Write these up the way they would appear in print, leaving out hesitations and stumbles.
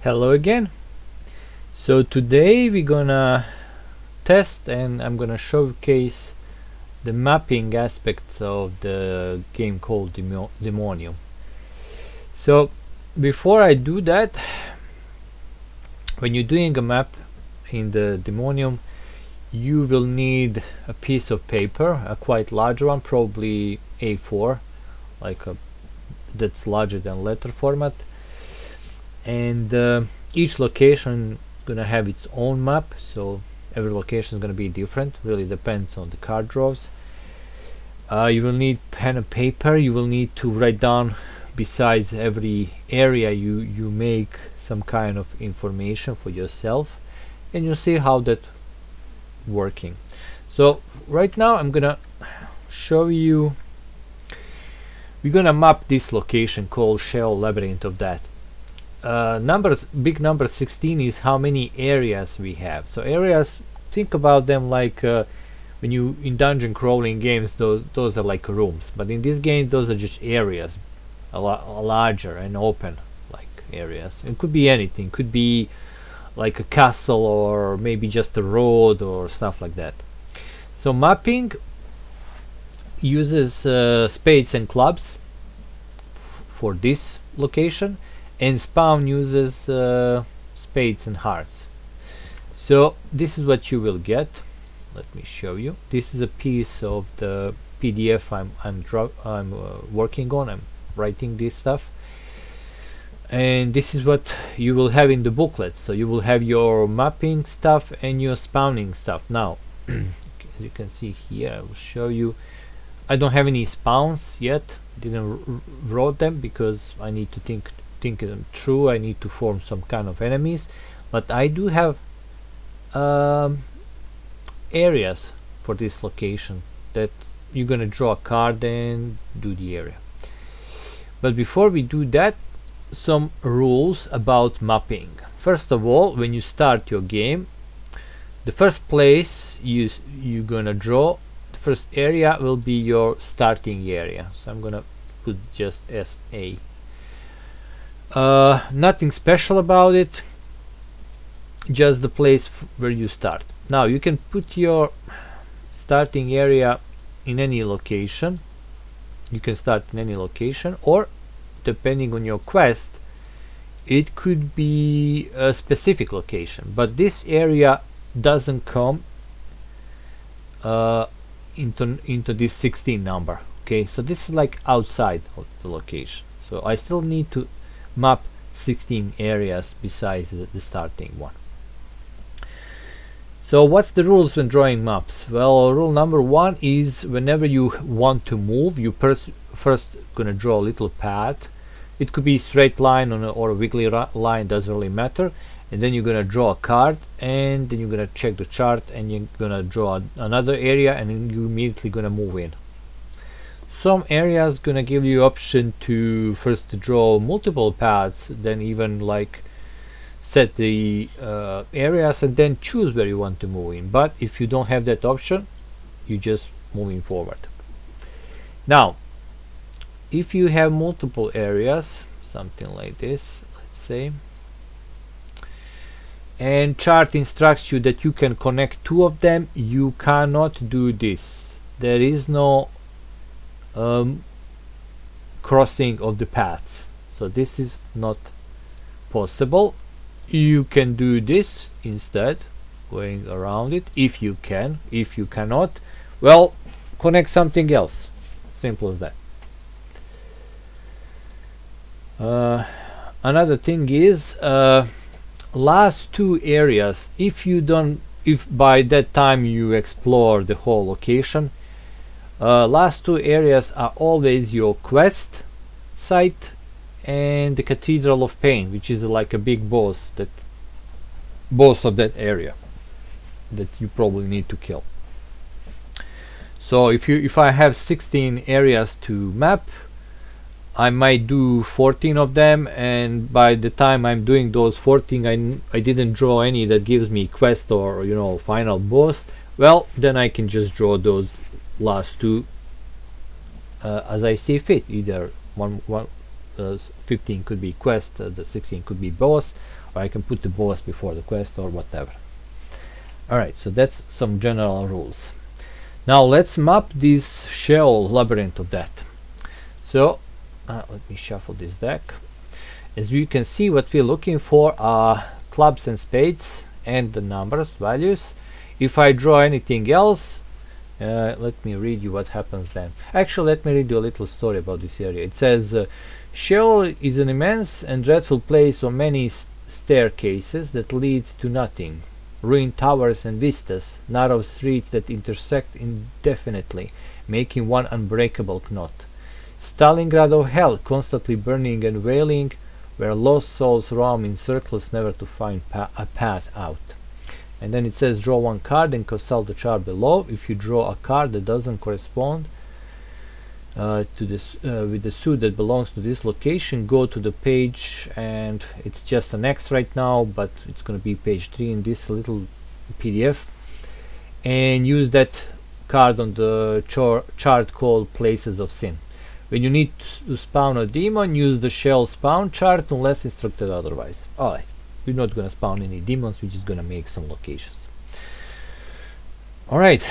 Hello again. So today we're gonna test and I'm gonna showcase the mapping aspects of the game called Demonium. So before I do that, when you're doing a map in the Demonium, you will need a piece of paper, a quite large one, probably A4, like that's larger than letter format, and each location gonna have its own map, so every location is gonna be different, really depends on the card draws. You will need pen and paper. You will need to write down, besides every area, you make some kind of information for yourself, and you'll see how that working. So right now I'm gonna show you, we're gonna map this location called Shell Labyrinth of that. Big number 16 is how many areas we have. So areas, think about them like when you in dungeon crawling games, those are like rooms, but in this game those are just areas, a lot larger and open like areas. It could be anything, could be like a castle or maybe just a road or stuff like that. So mapping uses spades and clubs for this location, and spawn uses spades and hearts. So this is what you will get. Let me show you. This is a piece of the PDF I'm working on. I'm writing this stuff, and this is what you will have in the booklet. So you will have your mapping stuff and your spawning stuff. Now you can see here, I will show you. I don't have any spawns yet, didn't wrote them because I need to think them through. I need to form some kind of enemies, but I do have areas for this location that you're gonna draw a card and do the area. But before we do that, some rules about mapping. First of all, when you start your game, the first place you're gonna draw, the first area will be your starting area. So I'm gonna put just SA. Nothing special about it, just the place where you start. Now you can put your starting area in any location. You can start in any location, or depending on your quest, it could be a specific location, but this area doesn't come into this 16 number. Okay, so this is like outside of the location, so I still need to map 16 areas besides the starting one. So what's the rules when drawing maps? Well, rule number 1 is whenever you want to move, you first gonna draw a little path. It could be straight line or a wiggly line, doesn't really matter. And then you're gonna draw a card, and then you're gonna check the chart, and you're gonna draw another area, and then you immediately gonna move in. Some areas gonna give you option to first draw multiple paths, then even like set the areas and then choose where you want to move in. But if you don't have that option, you just moving forward. Now if you have multiple areas, something like this, let's say, and chart instructs you that you can connect 2 of them, you cannot do this. There is no crossing of the paths, so this is not possible. You can do this instead, going around it, if you can. If you cannot, well, connect something else, simple as that. Another thing is last 2 areas, if by that time you explore the whole location, last 2 areas are always your quest site and the Cathedral of Pain, which is like a big boss of that area that you probably need to kill. So if I have 16 areas to map, I might do 14 of them, and by the time I'm doing those 14, I didn't draw any that gives me quest or final boss. Well, then I can just draw those last 2 as I see fit, either one 15 could be quest, the 16 could be boss, or I can put the boss before the quest or whatever. Alright, so that's some general rules. Now let's map this Sheol labyrinth of that. So let me shuffle this deck. As you can see, what we're looking for are clubs and spades and the numbers, values. If I draw anything else, let me read you what happens then. Actually, let me read you a little story about this area. It says, Sheol is an immense and dreadful place of many staircases that lead to nothing, ruined towers and vistas, narrow streets that intersect indefinitely, making one unbreakable knot. Stalingrad of hell, constantly burning and wailing, where lost souls roam in circles never to find a path out. And then it says draw one card and consult the chart below. If you draw a card that doesn't correspond to this with the suit that belongs to this location, go to the page, and it's just an X right now, but it's going to be page 3 in this little PDF, and use that card on the chart called Places of Sin. When you need to spawn a demon, use the Sheol spawn chart unless instructed otherwise. Alright, we're not gonna spawn any demons, we're just gonna make some locations. Alright,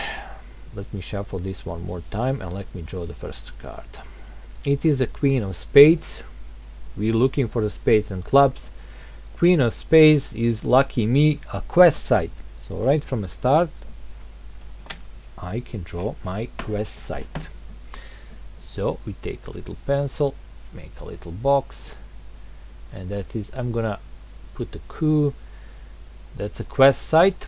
let me shuffle this one more time and let me draw the first card. It is a Queen of Spades. We're looking for the spades and clubs. Queen of Spades is, lucky me, a quest site. So right from the start, I can draw my quest site. So we take a little pencil, make a little box, and that is, I'm gonna put a coup. That's a quest site.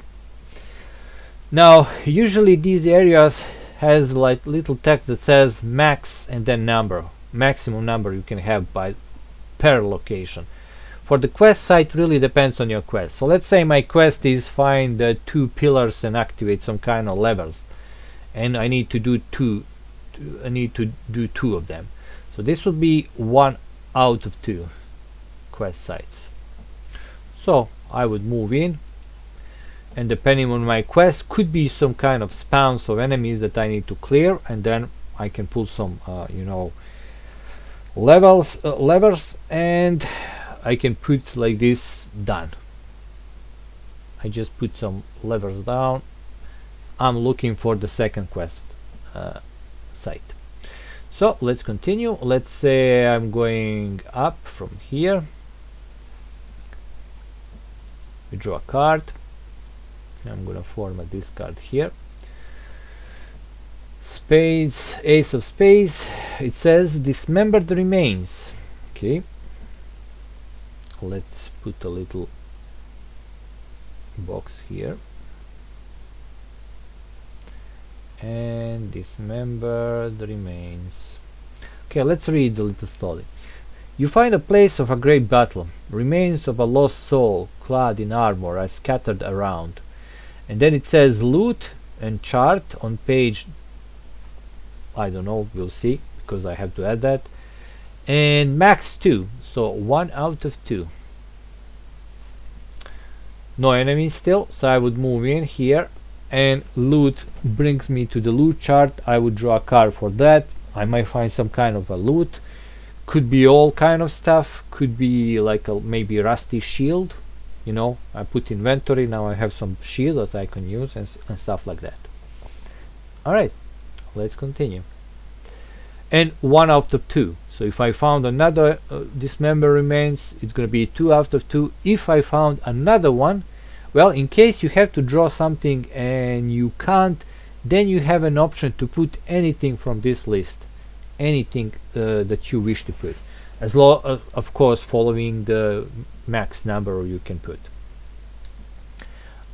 Now usually these areas has like little text that says max and then number, maximum number you can have by per location. For the quest site, really depends on your quest. So let's say my quest is find 2 pillars and activate some kind of levers, and I need to do two of them. So this would be 1 out of 2 quest sites. So I would move in, and depending on my quest, could be some kind of spawns of enemies that I need to clear, and then I can pull some levers, and I can put like this, done. I just put some levers down. I'm looking for the second quest site. So let's continue. Let's say I'm going up from here. We draw a card. I'm gonna format this card here. Spades, ace of spades. It says dismember the remains. Okay, let's put a little box here and dismember the remains. Okay, let's read the little story. You find a place of a great battle. Remains of a lost soul clad in armor are scattered around. And then it says loot and chart on page, I don't know, we'll see, because I have to add that. And max 2, so 1 out of 2. No enemies still, so I would move in here, and loot brings me to the loot chart. I would draw a card for that. I might find some kind of a loot. Could be all kind of stuff. Could be like a maybe rusty shield. You know, I put inventory, now I have some shield that I can use, and stuff like that. Alright, let's continue. And 1 out of 2. So if I found another dismember remains, it's going to be 2 out of 2. If I found another one, well, in case you have to draw something and you can't, then you have an option to put anything from this list. Anything that you wish to put. As long, of course, following the max number you can put.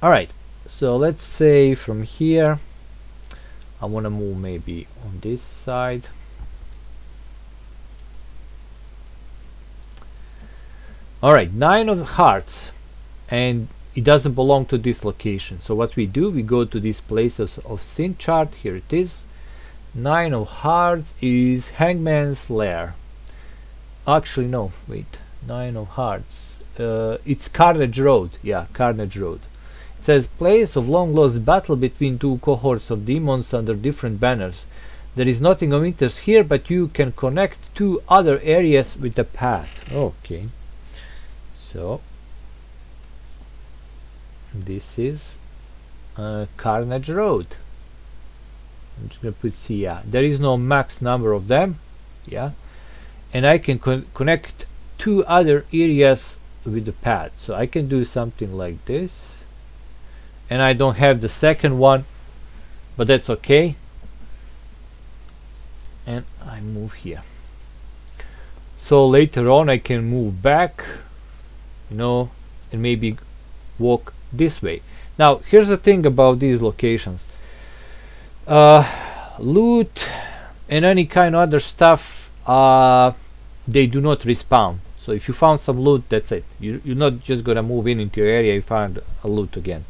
Alright, so let's say from here I want to move maybe on this side. Alright, 9 of hearts, and it doesn't belong to this location. So what we do, we go to these places of sin chart. Here it is. 9 of hearts is Hangman's Lair. Actually no, wait, 9 of hearts, it's Carnage Road. Yeah, Carnage Road. It says place of long lost battle between 2 cohorts of demons under different banners. There is nothing of interest here, but you can connect two other areas with the path. Okay, so this is Carnage Road. I'm just gonna put C. Yeah, there is no max number of them. Yeah, and I can connect two other areas with the path. So I can do something like this, and I don't have the second one, but that's okay. And I move here, so later on I can move back, you know, and maybe walk this way. Now here's the thing about these locations. Loot and any kind of other stuff, they do not respawn. So if you found some loot, that's it. You're not just gonna move into your area and find a loot again.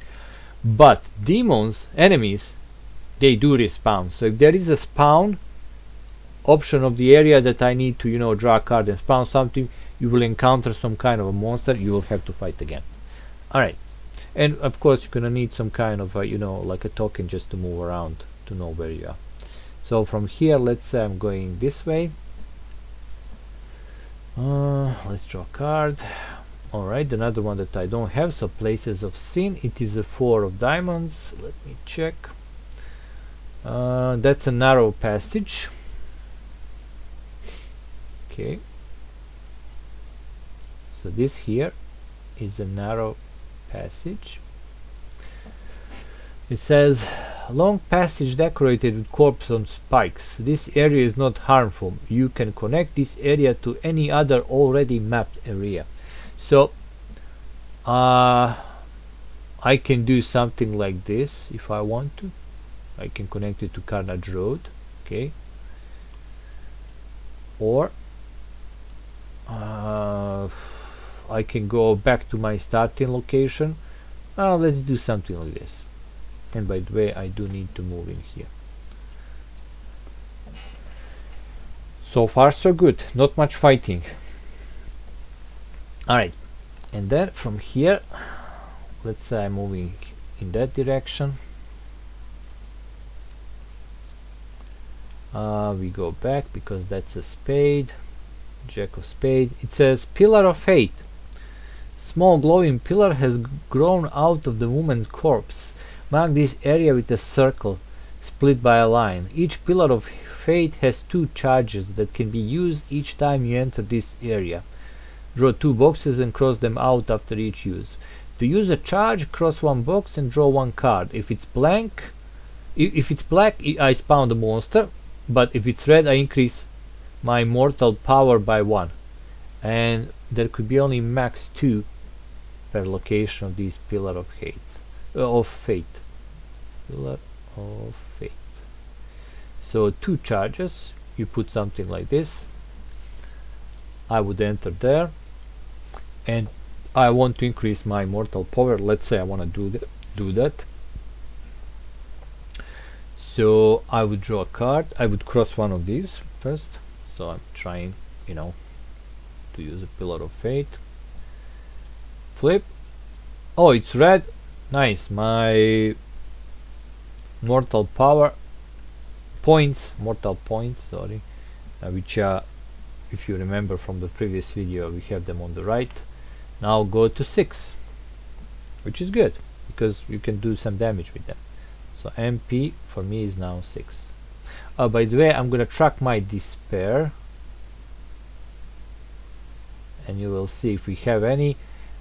But demons, enemies, they do respawn. So if there is a spawn option of the area that I need to, you know, draw a card and spawn something, you will encounter some kind of a monster, you will have to fight again. Alright, and of course you're gonna need some kind of you know, like a token just to move around to know where you are. So from here, let's say I'm going this way. Let's draw a card. Alright, another one that I don't have, so Places of Sin. It is a 4 of diamonds. Let me check. That's a narrow passage. Okay, so this here is a narrow passage. It says long passage decorated with corpses on spikes. This area is not harmful. You can connect this area to any other already mapped area. So I can do something like this if I want to. I can connect it to Carnage Road. Okay, or I can go back to my starting location. Let's do something like this. And by the way, I do need to move in here. So far so good, not much fighting. Alright, and then from here, let's say I'm moving in that direction. We go back because that's a spade. Jack of spade. It says Pillar of Fate. Small glowing pillar has grown out of the woman's corpse. Mark this area with a circle split by a line. Each pillar of fate has 2 charges that can be used each time you enter this area. Draw 2 boxes and cross them out after each use. To use a charge, cross 1 box and draw 1 card. If it's black, I spawn the monster, but if it's red, I increase my mortal power by 1. And there could be only max 2 per location of these Pillar of Fate. Pillar of Fate. So 2 charges, you put something like this. I would enter there, and I want to increase my mortal power. Let's say I want to do that. So I would draw a card. I would cross one of these first. So I'm trying, you know, to use a Pillar of Fate. Flip. Oh, it's red. Nice. My mortal power points, sorry, which if you remember from the previous video, we have them on the right. Now go to 6, which is good because you can do some damage with them. So MP for me is now 6. By the way, I'm gonna track my despair, and you will see if we have any.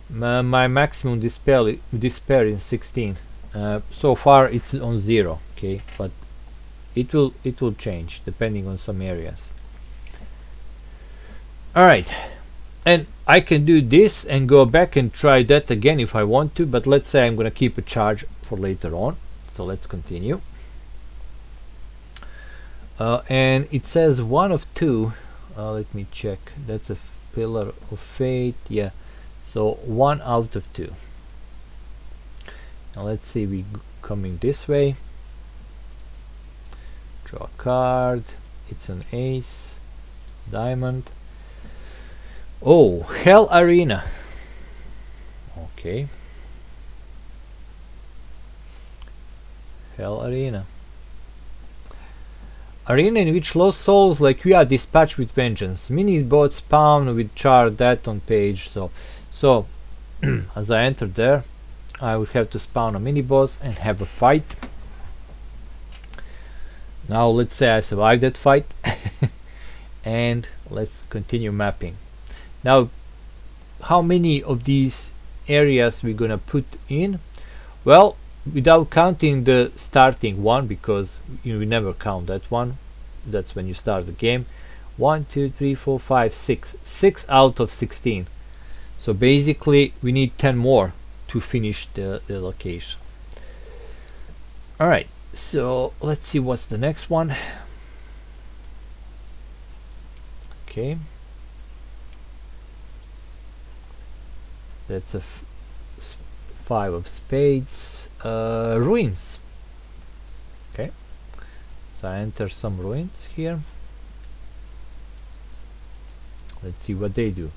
My maximum despair is 16. So far it's on 0. Okay, but it will change depending on some areas. Alright, and I can do this and go back and try that again if I want to, but let's say I'm gonna keep a charge for later on. So let's continue. And it says 1 of 2. Let me check. That's a Pillar of Fate. Yeah, so 1 out of 2. Now let's see, we coming this way. Draw a card. It's an ace, diamond. Oh, Hell Arena. Okay. Hell Arena. Arena in which lost souls like you are dispatched with vengeance. Mini bots spawn with char that on page. So as I enter there, I would have to spawn a mini boss and have a fight. Now let's say I survived that fight and let's continue mapping. Now how many of these areas we're gonna put in? Well, without counting the starting one, because you never count that one, that's when you start the game. 1 2 3 4 5 6 out of 16. So basically we need 10 more to finish the location. Alright, so let's see what's the next one. Okay, that's a 5 of spades. Ruins. Okay, so I enter some ruins here. Let's see what they do.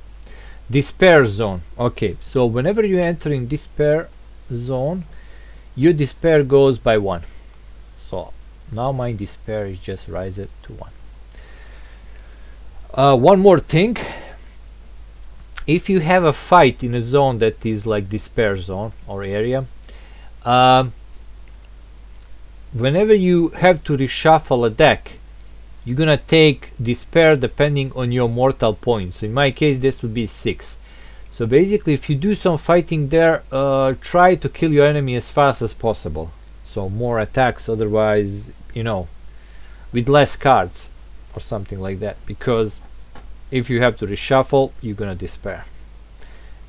Despair zone. Okay, so whenever you enter in despair zone, your despair goes by 1. So now my despair is just raised to 1. One more thing. If you have a fight in a zone that is like despair zone or area, whenever you have to reshuffle a deck, you're gonna take despair depending on your mortal points. So in my case this would be 6. So basically if you do some fighting there, try to kill your enemy as fast as possible, so more attacks, otherwise, you know, with less cards or something like that, because if you have to reshuffle, you're gonna despair,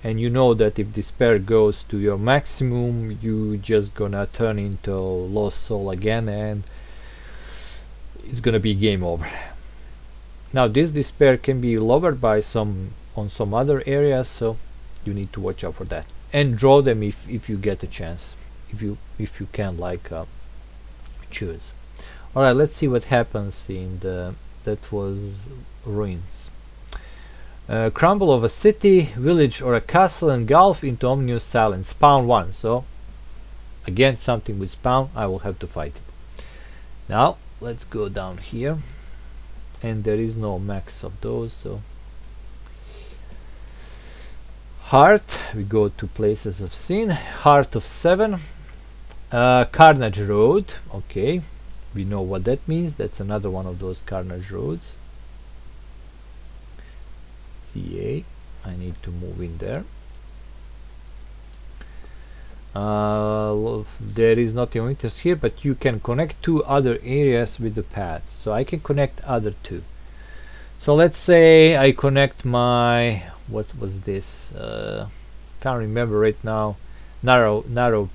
and you know that if despair goes to your maximum, you just gonna turn into lost soul again and it's gonna be game over. Now this despair can be lowered by some other areas, so you need to watch out for that, and draw them if you get a chance, if you can like choose. All right, let's see what happens in the that was ruins. Crumble of a city, village or a castle engulf into ominous silence. Spawn 1. So again something with spawn, I will have to fight it. Now let's go down here, and there is no max of those, so heart, we go to places of sin. Heart of 7. Carnage road. Okay, we know what that means. That's another one of those carnage roads. CA, I need to move in there. There is nothing interest here, but you can connect 2 other areas with the path, so I can connect other 2. So let's say I connect my, what was this, can't remember right now, narrow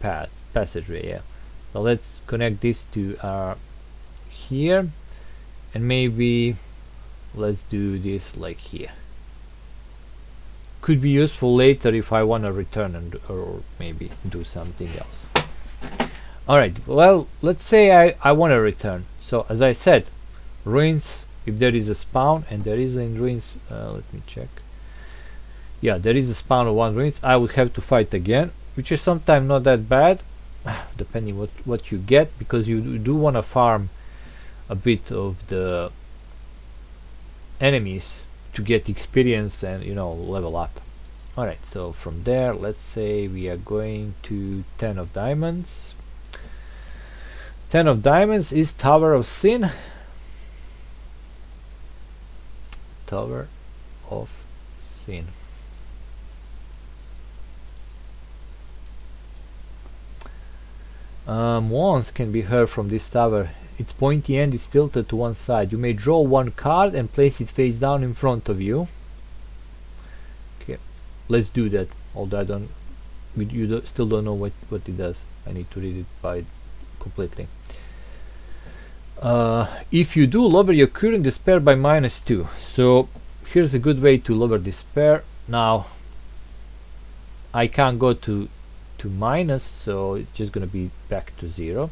passageway. Yeah, so let's connect these 2 here, and maybe let's do this like here. Could be useful later if I want to return or maybe do something else. Alright, well, let's say I want to return. So as I said, ruins, if there is a spawn, and there is in ruins, let me check. Yeah, there is a spawn of 1 ruins. I would have to fight again, which is sometimes not that bad, depending what you get, because you do want to farm a bit of the enemies to get experience and, you know, level up. Alright, so from there, let's say we are going to 10 of diamonds. 10 of diamonds is Tower of Sin. Tower of Sin. Moans can be heard from this tower. Its pointy end is tilted to one side. You may draw 1 card and place it face down in front of you. Okay, let's do that. Although still don't know what it does. I need to read it by completely. If you do, lower your current despair by -2. So here's a good way to lower despair. Now I can't go to minus, so it's just gonna be back to 0.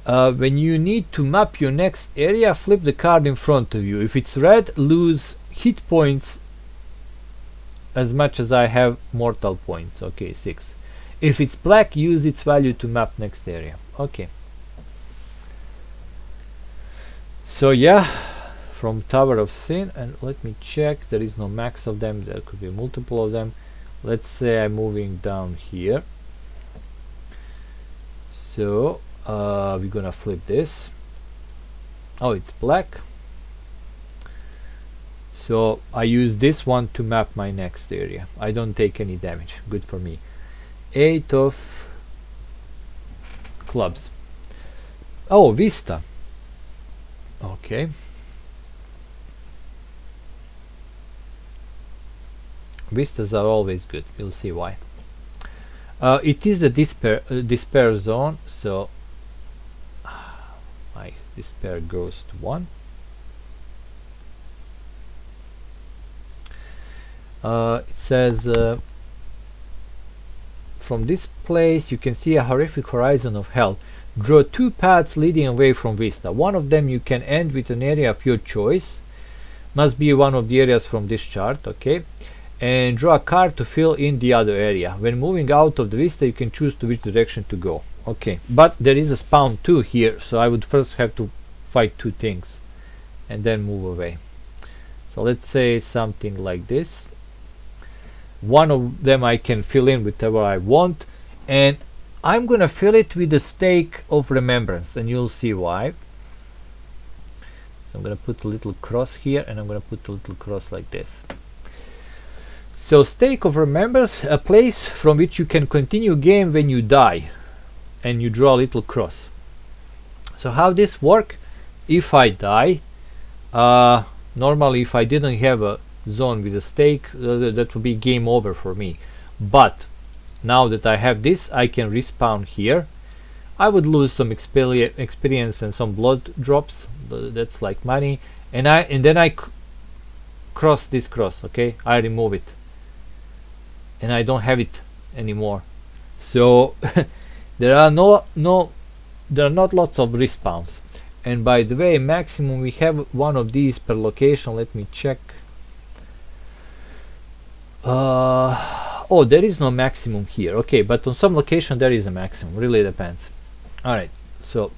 When you need to map your next area, flip the card in front of you. If it's red, lose hit points as much as I have mortal points. Okay, 6. If it's black, use its value to map next area. Okay. So yeah, from Tower of Sin, and let me check, there is no max of them, there could be multiple of them. Let's say I'm moving down here. So we're gonna flip this. Oh, it's black. So I use this one to map my next area. I don't take any damage. Good for me. 8 of clubs. Oh, Vista. Okay. Vistas are always good. We'll see why. It is a despair zone, so my despair goes to 1. It says from this place you can see a horrific horizon of hell. Draw 2 paths leading away from Vista. One of them you can end with an area of your choice. Must be one of the areas from this chart, okay? And draw a card to fill in the other area. When moving out of the Vista you can choose to which direction to go. Okay, but there is a spawn 2 here, so I would first have to fight 2 things and then move away. So let's say something like this. One of them I can fill in whatever I want, and I'm gonna fill it with the stake of remembrance, and you'll see why. So I'm gonna put a little cross here, and I'm gonna put a little cross like this. So stake of remembrance, a place from which you can continue game when you die, and you draw a little cross. So how this work? If I die, normally if I didn't have a zone with a stake, that would be game over for me. But now that I have this, I can respawn here. I would lose some experience and some blood drops. That's like money, and then I cross this cross. Okay, I remove it, and I don't have it anymore. So there are not lots of respawns. And by the way, maximum we have one of these per location. Let me check. Oh, there is no maximum here. Okay, but on some location there is a maximum. Really depends. Alright, so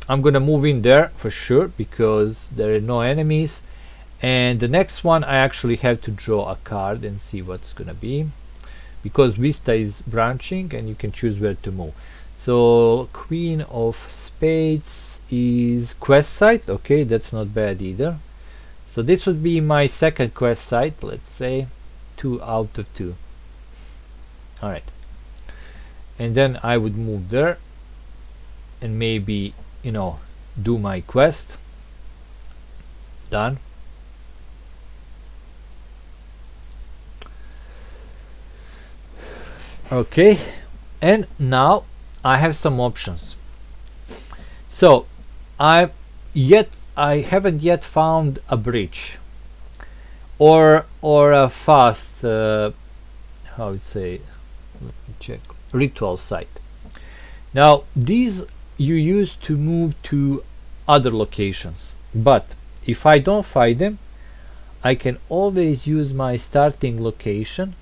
I'm gonna move in there for sure because there are no enemies. And the next one I actually have to draw a card and see what's gonna be, because Vista is branching and you can choose where to move. So Queen of Spades is quest site. Okay, that's not bad either. So this would be my second quest site. Let's say 2 out of 2. Alright, and then I would move there and maybe, you know, do my quest. Done. Okay, and now I have some options. So I haven't yet found a bridge or a fast how would say, let me check, ritual site. Now these you use to move to other locations, but if I don't find them, I can always use my starting location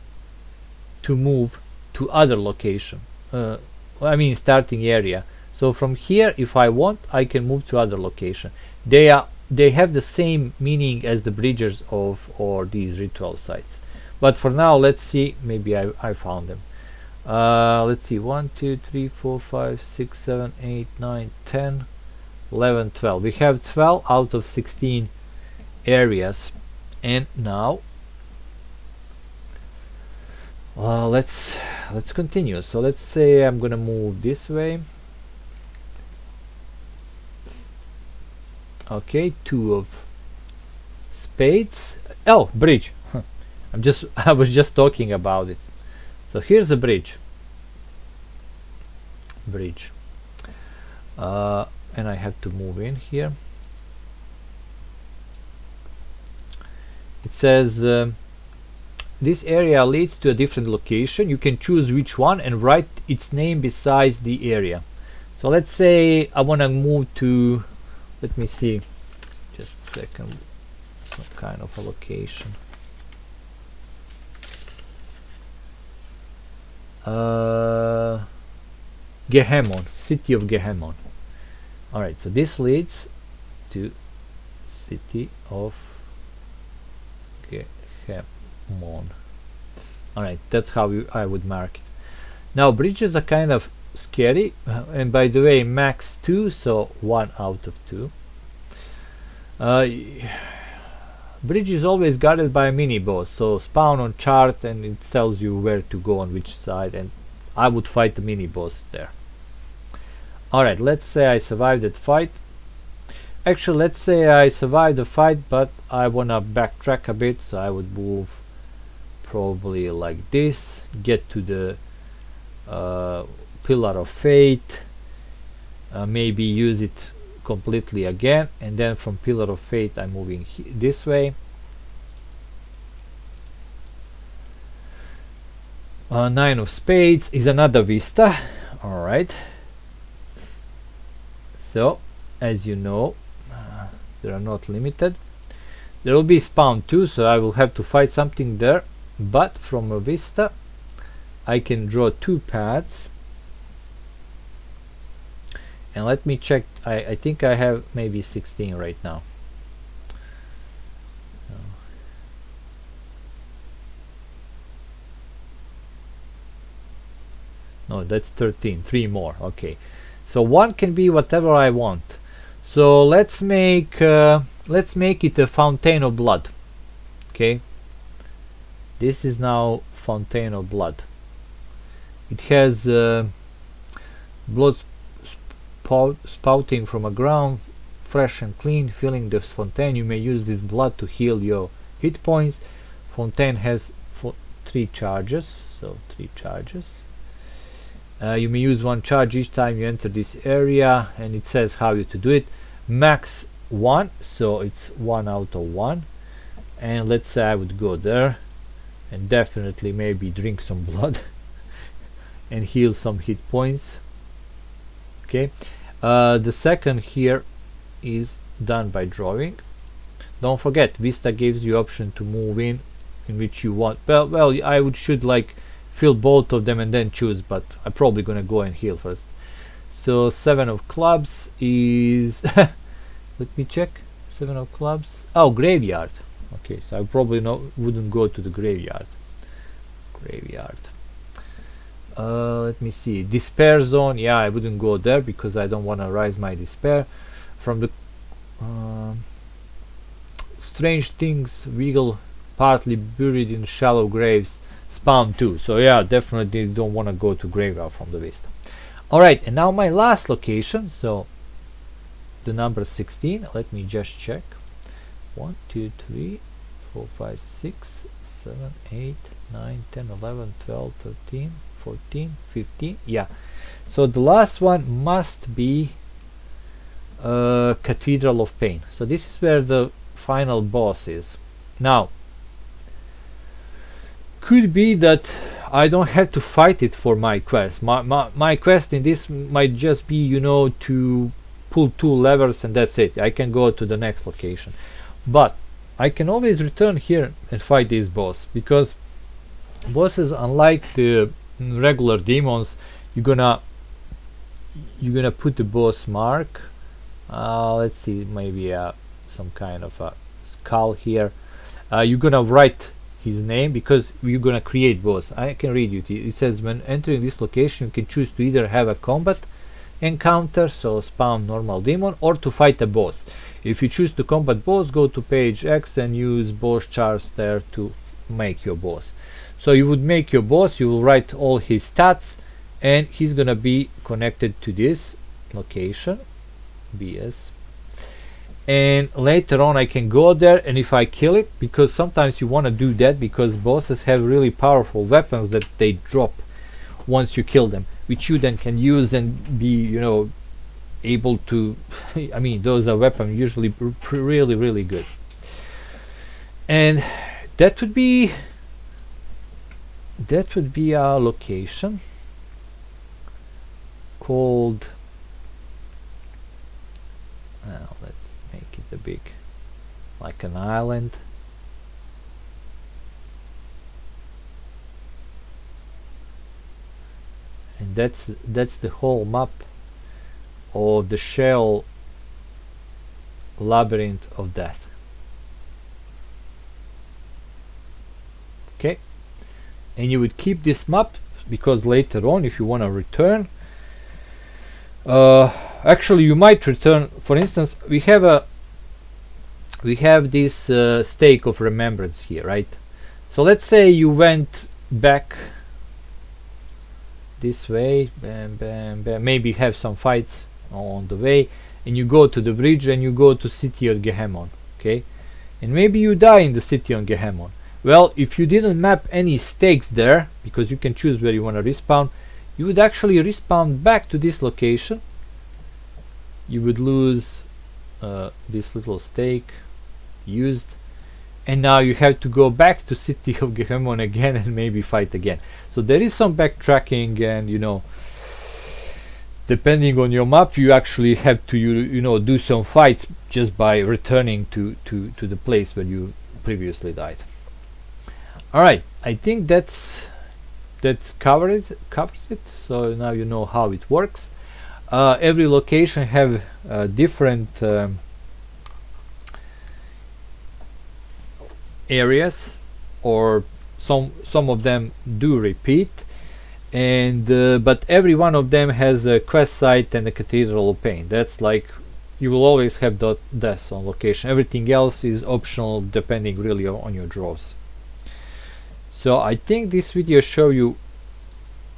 to move to other location. I mean starting area. So from here, if I want, I can move to other location. They have the same meaning as the bridges of or these ritual sites. But for now, let's see. Maybe I found them. Let's see. 1, 2, 3, 4, 5, 6, 7, 8, 9, 10, 11, 12. We have 12 out of 16 areas. And now let's continue. So let's say I'm gonna move this way. Okay, 2 of spades. Oh, bridge. I was just talking about it. So here's a bridge. And I have to move in here. It says this area leads to a different location. You can choose which one and write its name besides the area. So let's say I want to move to, let me see, just a second, some kind of a location. Gehenna, city of Gehenna. Alright, so this leads to city of Gehamon. Alright, that's how I would mark it. Now bridges are kind of scary, and by the way, max 2, so 1 out of 2. Bridge is always guarded by a mini boss, so spawn on chart and it tells you where to go on which side, and I would fight the mini boss there. Alright, let's say I survived that fight. Actually, let's say I survived the fight, but I wanna backtrack a bit, so I would move probably like this, get to the Pillar of Fate, maybe use it completely again, and then from Pillar of Fate I'm moving this way. Nine of Spades is another Vista. Alright, so as you know, they are not limited. There will be spawn too, so I will have to fight something there, but from a Vista I can draw 2 paths. And let me check, I think I have maybe 16 right now. No, that's 13, 3 more, okay. So one can be whatever I want. So let's make it a Fountain of Blood. Okay. This is now Fountain of Blood. It has blood spouting from a ground, fresh and clean, filling the fountain. You may use this blood to heal your hit points. Fountain has 3 charges, so 3 charges. You may use 1 charge each time you enter this area, and it says how you to do it. Max 1, so it's 1 out of 1. And let's say I would go there and definitely maybe drink some blood and heal some hit points. Okay. The second here is done by drawing. Don't forget, Vista gives you option to move in which you want. Well, I should like fill both of them and then choose, but I'm probably gonna go and heal first. So 7 of clubs is let me check. 7 of clubs. Oh, graveyard. Okay, so I probably wouldn't go to the graveyard. Let me see. Despair zone. Yeah, I wouldn't go there because I don't want to rise my despair. From the strange things, wiggle, partly buried in shallow graves, spawn too. So yeah, definitely don't want to go to graveyard from the Vista. Alright, and now my last location, so the number 16. Let me just check. 1, 2, 3, 4, 5, 6, 7, 8, 9, 10, 11, 12, 13, 14, 15. Yeah, so the last one must be Cathedral of Pain. So this is where the final boss is. Now, could be that I don't have to fight it for my quest. My quest in this might just be, you know, to pull 2 levers and that's it. I can go to the next location, but I can always return here and fight this boss, because bosses, unlike the regular demons, you're gonna put the boss mark. Let's see, maybe some kind of a skull here. You're gonna write his name because you're gonna create boss. I can read you. It says when entering this location you can choose to either have a combat encounter, so spawn normal demon, or to fight a boss. If you choose to combat boss, go to page X and use boss charts there to make your boss. So you would make your boss, you will write all his stats, and he's gonna be connected to this location, BS. And later on I can go there, and if I kill it, because sometimes you want to do that because bosses have really powerful weapons that they drop once you kill them, which you then can use and be, you know, able to I mean, those are weapons usually really good. And that would be our location called, let's make it a big, like an island. And that's the whole map of the shell Labyrinth of Death. Okay, and you would keep this map because later on, if you want to return, actually you might return. For instance, we have this stake of remembrance here, right? So let's say you went back this way, bam, bam, bam. Maybe have some fights on the way, and you go to the bridge and you go to City of Gehenna, okay? And maybe you die in the City of Gehenna. Well, if you didn't map any stakes there, because you can choose where you want to respawn, you would actually respawn back to this location. You would lose this little stake used, and now you have to go back to City of Gehenna again and maybe fight again. So there is some backtracking, and you know, depending on your map, you actually have to you know, do some fights just by returning to the place where you previously died. All right, I think that covers it. So now you know how it works. Every location have different areas, or some of them do repeat, and but every one of them has a quest site and a Cathedral of Pain. That's like, you will always have deaths on location. Everything else is optional, depending really on your draws. So I think this video show you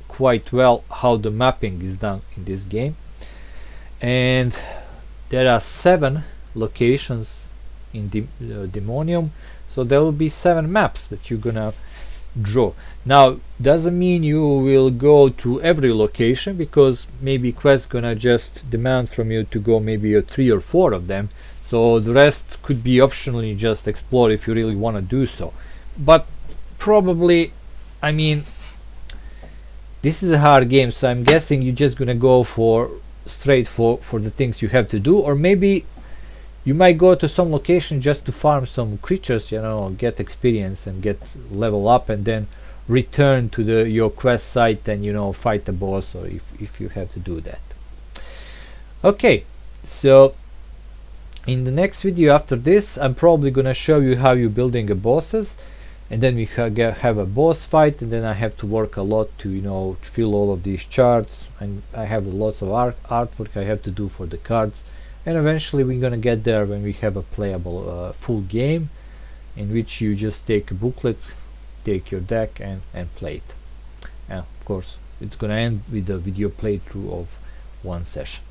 quite well how the mapping is done in this game, and there are 7 locations in Demonium, so there will be 7 maps that you're gonna draw. Now doesn't mean you will go to every location, because maybe quest gonna just demand from you to go maybe 3 or 4 of them, so the rest could be optionally just explore if you really want to do so. But probably, I mean, this is a hard game, so I'm guessing you're just gonna go straight for the things you have to do, or maybe you might go to some location just to farm some creatures, you know, get experience and get level up, and then return to your quest site and, you know, fight the boss, or if you have to do that. Okay, so in the next video after this, I'm probably gonna show you how you're building a bosses, and then we have a boss fight, and then I have to work a lot to, you know, fill all of these charts, and I have lots of artwork I have to do for the cards, and eventually we're gonna get there when we have a playable full game, in which you just take a booklet, take your deck, and play it. And of course it's gonna end with a video playthrough of 1 session.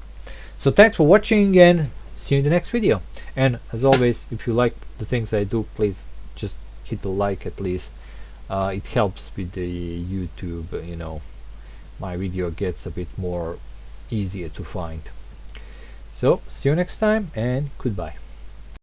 So thanks for watching, and see you in the next video. And as always, if you like the things I do, please just hit the like at least. It helps with the YouTube, you know, my video gets a bit more easier to find. So see you next time, and goodbye.